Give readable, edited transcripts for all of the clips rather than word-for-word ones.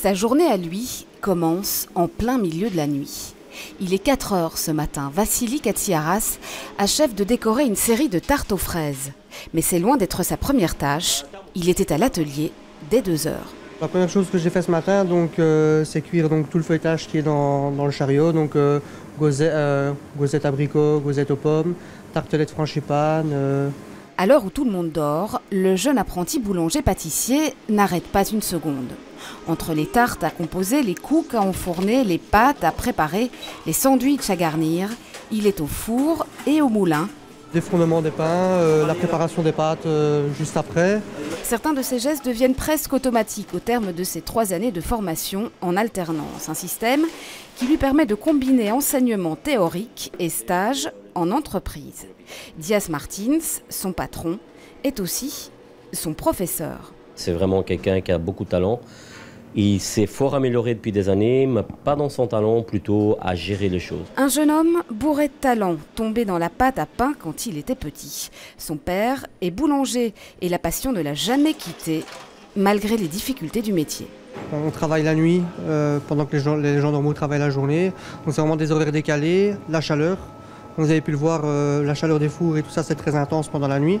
Sa journée à lui commence en plein milieu de la nuit. Il est 4 heures ce matin. Vassili Katsiaras achève de décorer une série de tartes aux fraises. Mais c'est loin d'être sa première tâche. Il était à l'atelier dès 2 heures. La première chose que j'ai fait ce matin, c'est cuire tout le feuilletage qui est dans le chariot. Gosette abricot, gosette aux pommes, tartelette frangipane. À l'heure où tout le monde dort, le jeune apprenti boulanger-pâtissier n'arrête pas une seconde. Entre les tartes à composer, les cooks à enfourner, les pâtes à préparer, les sandwichs à garnir, il est au four et au moulin. Défournement des pains, la préparation des pâtes juste après. Certains de ces gestes deviennent presque automatiques au terme de ses 3 années de formation en alternance. Un système qui lui permet de combiner enseignement théorique et stage en entreprise. Dias Martins, son patron, est aussi son professeur. C'est vraiment quelqu'un qui a beaucoup de talent. Il s'est fort amélioré depuis des années, mais pas dans son talent, plutôt à gérer les choses. Un jeune homme bourré de talent, tombé dans la pâte à pain quand il était petit. Son père est boulanger et la passion ne l'a jamais quitté, malgré les difficultés du métier. On travaille la nuit, pendant que les gens normaux travaillent la journée. Donc c'est vraiment des horaires décalés, la chaleur. Vous avez pu le voir, la chaleur des fours et tout ça, c'est très intense pendant la nuit.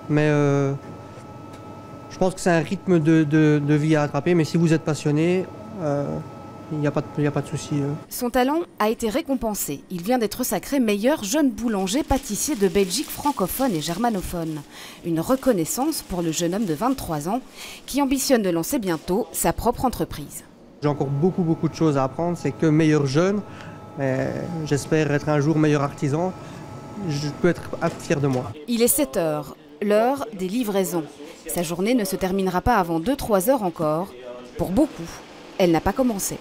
Mais je pense que c'est un rythme de vie à attraper, mais si vous êtes passionné, il n'y a pas de souci. Son talent a été récompensé. Il vient d'être sacré meilleur jeune boulanger-pâtissier de Belgique francophone et germanophone. Une reconnaissance pour le jeune homme de 23 ans qui ambitionne de lancer bientôt sa propre entreprise. J'ai encore beaucoup de choses à apprendre. C'est que meilleur jeune, j'espère être un jour meilleur artisan. Je peux être fier de moi. Il est 7 heures, l'heure des livraisons. Sa journée ne se terminera pas avant 2-3 heures encore. Pour beaucoup, elle n'a pas commencé.